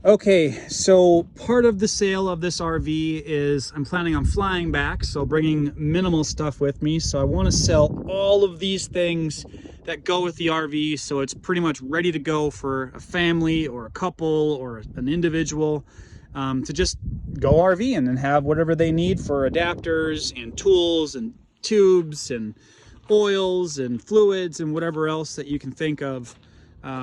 Okay, so part of the sale of this RV is I'm planning on flying back, so bringing minimal stuff with me. So I want to sell all of these things that go with the RV, so it's pretty much ready to go for a family or a couple or an individual to just go RVing and have whatever they need for adapters and tools and tubes and oils and fluids and whatever else that you can think of.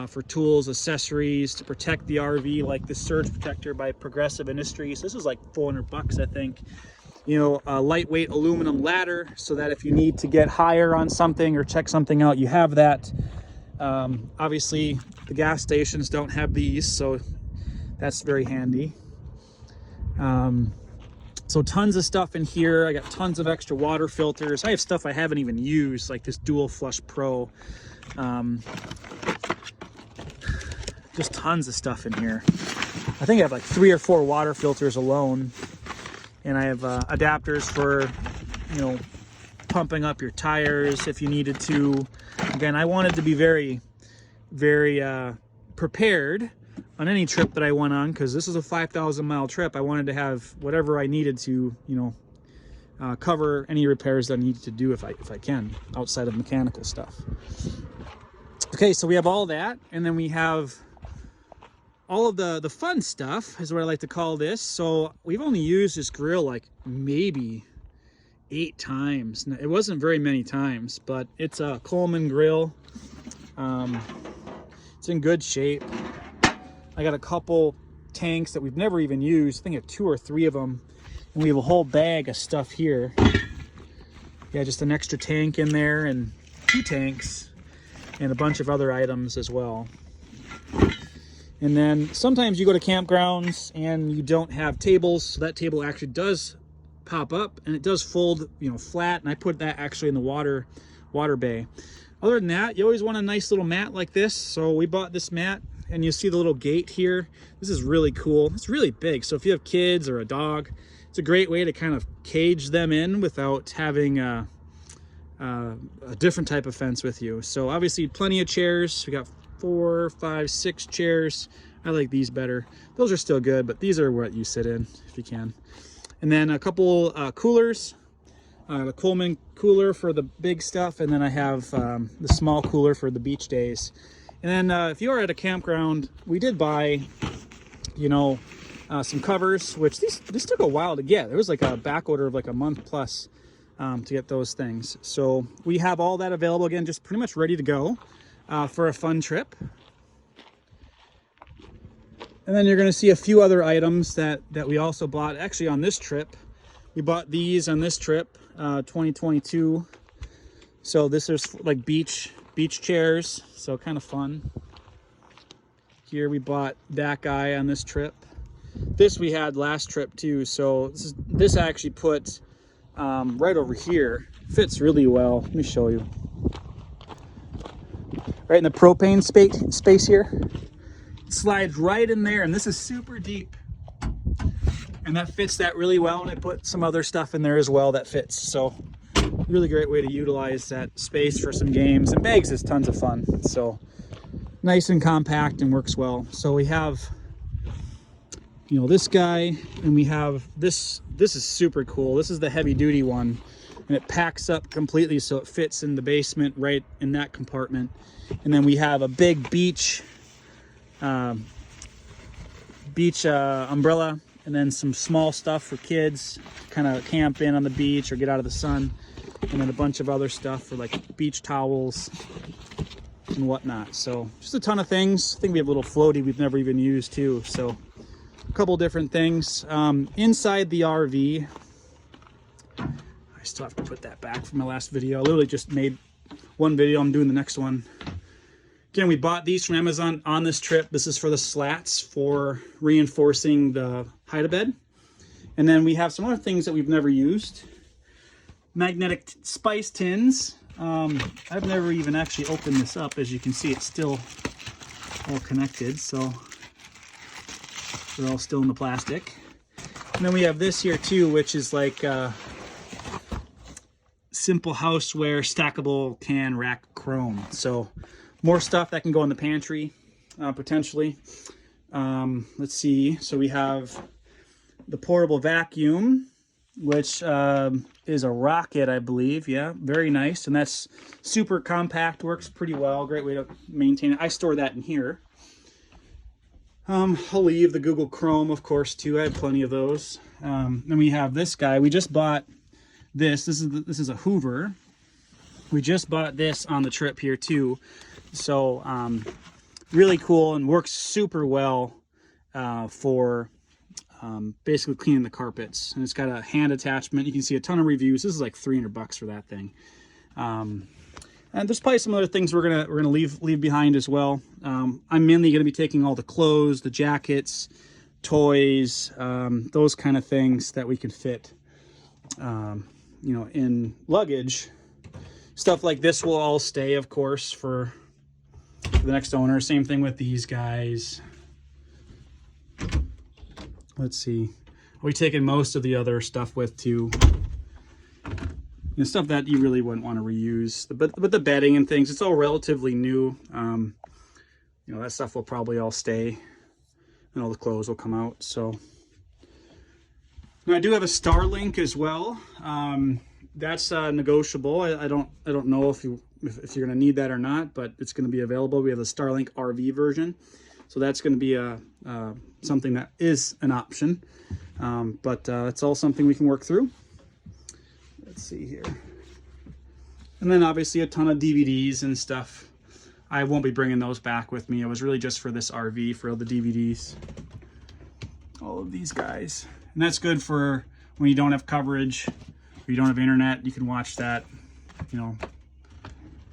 For tools, accessories to protect the RV, like this surge protector by Progressive Industries. This is like 400 bucks, I think. You know, a lightweight aluminum ladder so that if you need to get higher on something or check something out, you have that. Obviously, the gas stations don't have these, so that's very handy. So tons of stuff in here. I got tons of extra water filters. I have stuff I haven't even used, like this Dual Flush Pro. Just tons of stuff in here. I think I have like 3 or 4 water filters alone, and I have adapters for, you know, pumping up your tires if you needed to. Again, I wanted to be very prepared on any trip that I went on, because this is a 5,000-mile trip. I wanted to have whatever I needed to, you know, cover any repairs that I needed to do if I can, outside of mechanical stuff. Okay, so we have all that, and then we have all of the fun stuff, is what I like to call this. So we've only used this grill like maybe 8 times. It wasn't very many times, but it's a Coleman grill. It's in good shape. I got a couple tanks that we've never even used. I think I have 2 or 3 of them, and we have a whole bag of stuff here. Yeah, just an extra tank in there, and 2 tanks, and a bunch of other items as well. And then sometimes you go to campgrounds and you don't have tables, so that table actually does pop up and it does fold, you know, flat, and I put that actually in the water bay. Other than that, you always want a nice little mat like this, so we bought this mat, and you see the little gate here. This is really cool. It's really big, so if you have kids or a dog, it's a great way to kind of cage them in without having a different type of fence with you. So obviously plenty of chairs. We got 4, 5, 6 chairs. I like these better. Those are still good, but these are what you sit in if you can. And then a couple coolers, the Coleman cooler for the big stuff, and then I have the small cooler for the beach days. And then if you are at a campground, we did buy, you know, some covers, which this took a while to get. It was like a back order of like a month plus to get those things. So we have all that available, again, just pretty much ready to go for a fun trip. And then you're going to see a few other items that we also bought actually on this trip. We bought these on this trip, 2022. So this is like beach chairs, so kind of fun. Here we bought that guy on this trip. This we had last trip too, so this I actually put right over here. Fits really well. Let me show you. Right in the propane space here. It slides right in there, and this is super deep. And that fits that really well, and I put some other stuff in there as well that fits. So really great way to utilize that space for some games, and bags is tons of fun. So nice and compact and works well. So we have, you know, this guy, and we have this. This is super cool. This is the heavy duty one, and it packs up completely so it fits in the basement right in that compartment. And then we have a big beach umbrella, and then some small stuff for kids to kind of camp in on the beach or get out of the sun, and then a bunch of other stuff for like beach towels and whatnot. So just a ton of things. I think we have a little floaty we've never even used too. So a couple different things. Inside the RV, I still have to put that back from my last video. I literally just made one video. I'm doing the next one. Again, we bought these from Amazon on this trip. This is for the slats for reinforcing the hide-a-bed. And then we have some other things that we've never used. Magnetic spice tins. I've never even actually opened this up. As you can see, it's still all connected, so they're all still in the plastic. And then we have this here too, which is like Simple Houseware stackable can rack chrome. So more stuff that can go in the pantry, potentially. Let's see. So we have the portable vacuum, which is a Rocket, I believe. Yeah, very nice. And that's super compact, works pretty well. Great way to maintain it. I store that in here. I'll leave the Google Chrome, of course, too. I have plenty of those. Then we have this guy. We just bought this. This is a Hoover. We just bought this on the trip here too. So really cool and works super well for basically cleaning the carpets. And it's got a hand attachment. You can see a ton of reviews. This is like $300 for that thing. And there's probably some other things we're gonna leave behind as well. I'm mainly gonna be taking all the clothes, the jackets, toys, those kind of things that we can fit, you know, in luggage. Stuff like this will all stay, of course, for the next owner. Same thing with these guys. Let's see. We've taken most of the other stuff with too. You know, stuff that you really wouldn't want to reuse. But the bedding and things, it's all relatively new. You know, that stuff will probably all stay, and all the clothes will come out. So now I do have a Starlink as well. That's negotiable. I don't know if you're going to need that or not, but it's going to be available. We have the Starlink RV version, so that's going to be something that is an option. But it's all something we can work through. Let's see here. And then obviously a ton of DVDs and stuff. I won't be bringing those back with me. It was really just for this RV, for all the DVDs. All of these guys. And that's good for when you don't have coverage, or you don't have internet. You can watch that, you know,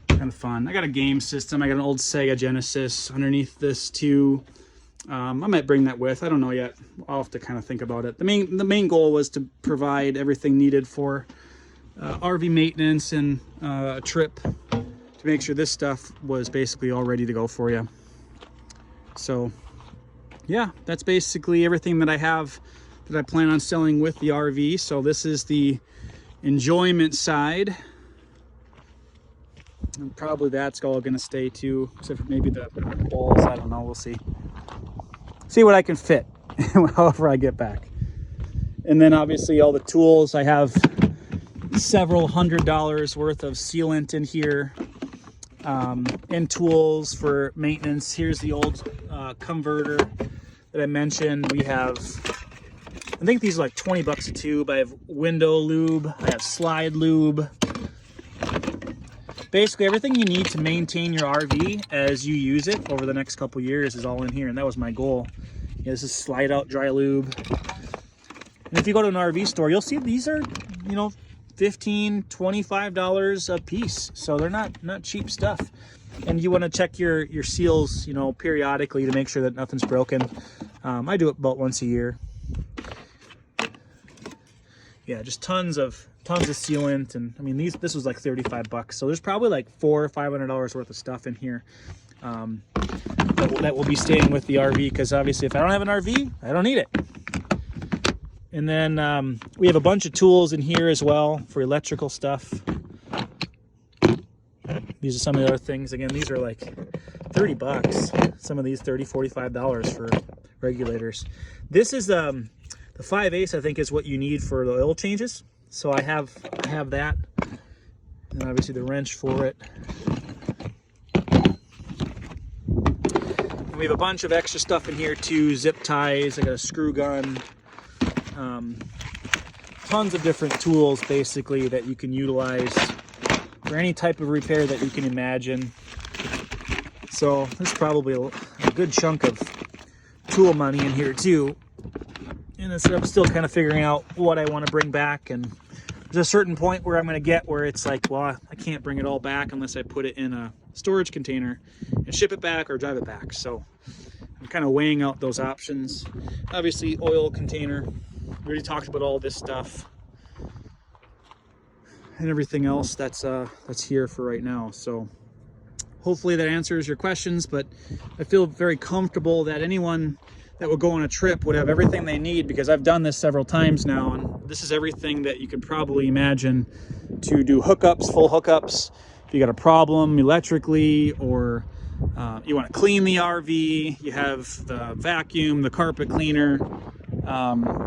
kind of fun. I got a game system. I got an old Sega Genesis underneath this too. I might bring that with. I don't know yet. I'll have to kind of think about it. The main goal was to provide everything needed for RV maintenance and a trip, to make sure this stuff was basically all ready to go for you. So yeah, that's basically everything that I have that I plan on selling with the RV. So this is the enjoyment side, and probably that's all going to stay too, except for maybe the balls. I don't know, we'll see what I can fit however I get back. And then obviously all the tools. I have several $100s worth of sealant in here, and tools for maintenance. Here's the old converter that I mentioned. We have, I think these are like 20 bucks a tube. I have window lube, I have slide lube. Basically everything you need to maintain your RV as you use it over the next couple years is all in here, and that was my goal. Yeah, this is slide out dry lube. And if you go to an RV store, you'll see these are, you know, $15, $25 a piece. So they're not cheap stuff. And you want to check your seals, you know, periodically to make sure that nothing's broken. I do it about once a year. Yeah, just tons of sealant. And I mean, this was like 35 bucks. So there's probably like $400 or $500 worth of stuff in here that will be staying with the RV, because obviously if I don't have an RV, I don't need it. And then we have a bunch of tools in here as well for electrical stuff. These are some of the other things. Again, these are like 30 bucks. Some of these $30, $45 for regulators. This is the 5/8, I think, is what you need for the oil changes. So I have that. And obviously the wrench for it. And we have a bunch of extra stuff in here too. Zip ties. I got a screw gun. Tons of different tools basically that you can utilize for any type of repair that you can imagine. So there's probably a good chunk of tool money in here too. And I'm still kind of figuring out what I want to bring back, and there's a certain point where I'm going to get where it's like, well, I can't bring it all back unless I put it in a storage container and ship it back or drive it back. So I'm kind of weighing out those options. Obviously oil container. We already talked about all this stuff and everything else that's here for right now. So hopefully that answers your questions, but I feel very comfortable that anyone that would go on a trip would have everything they need, because I've done this several times now, and this is everything that you could probably imagine to do hookups, full hookups. If you got a problem electrically or You want to clean the RV, you have the vacuum, the carpet cleaner,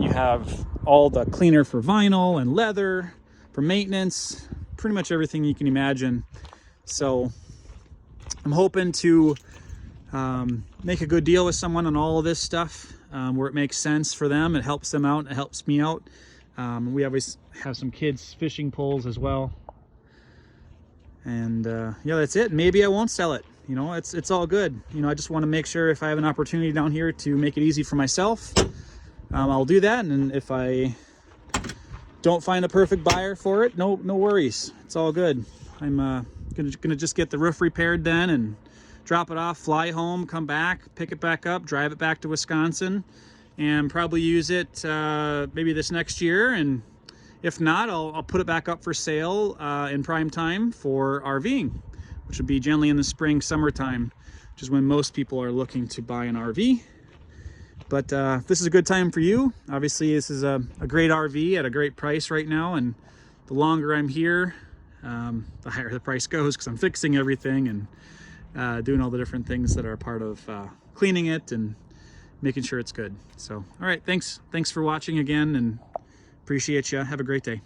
you have all the cleaner for vinyl and leather, for maintenance, pretty much everything you can imagine. So I'm hoping to make a good deal with someone on all of this stuff, where it makes sense for them. It helps them out, it helps me out. We always have some kids fishing poles as well. And yeah, that's it. Maybe I won't sell it. You know, it's all good. You know, I just want to make sure if I have an opportunity down here to make it easy for myself, I'll do that. And if I don't find a perfect buyer for it, no worries. It's all good. I'm gonna just get the roof repaired then and drop it off, fly home, come back, pick it back up, drive it back to Wisconsin, and probably use it maybe this next year. And if not, I'll put it back up for sale in prime time for RVing, which would be generally in the spring, summertime, which is when most people are looking to buy an RV. But this is a good time for you. Obviously, this is a great RV at a great price right now. And the longer I'm here, the higher the price goes, because I'm fixing everything and doing all the different things that are a part of cleaning it and making sure it's good. So, all right, thanks for watching again, and appreciate you. Have a great day.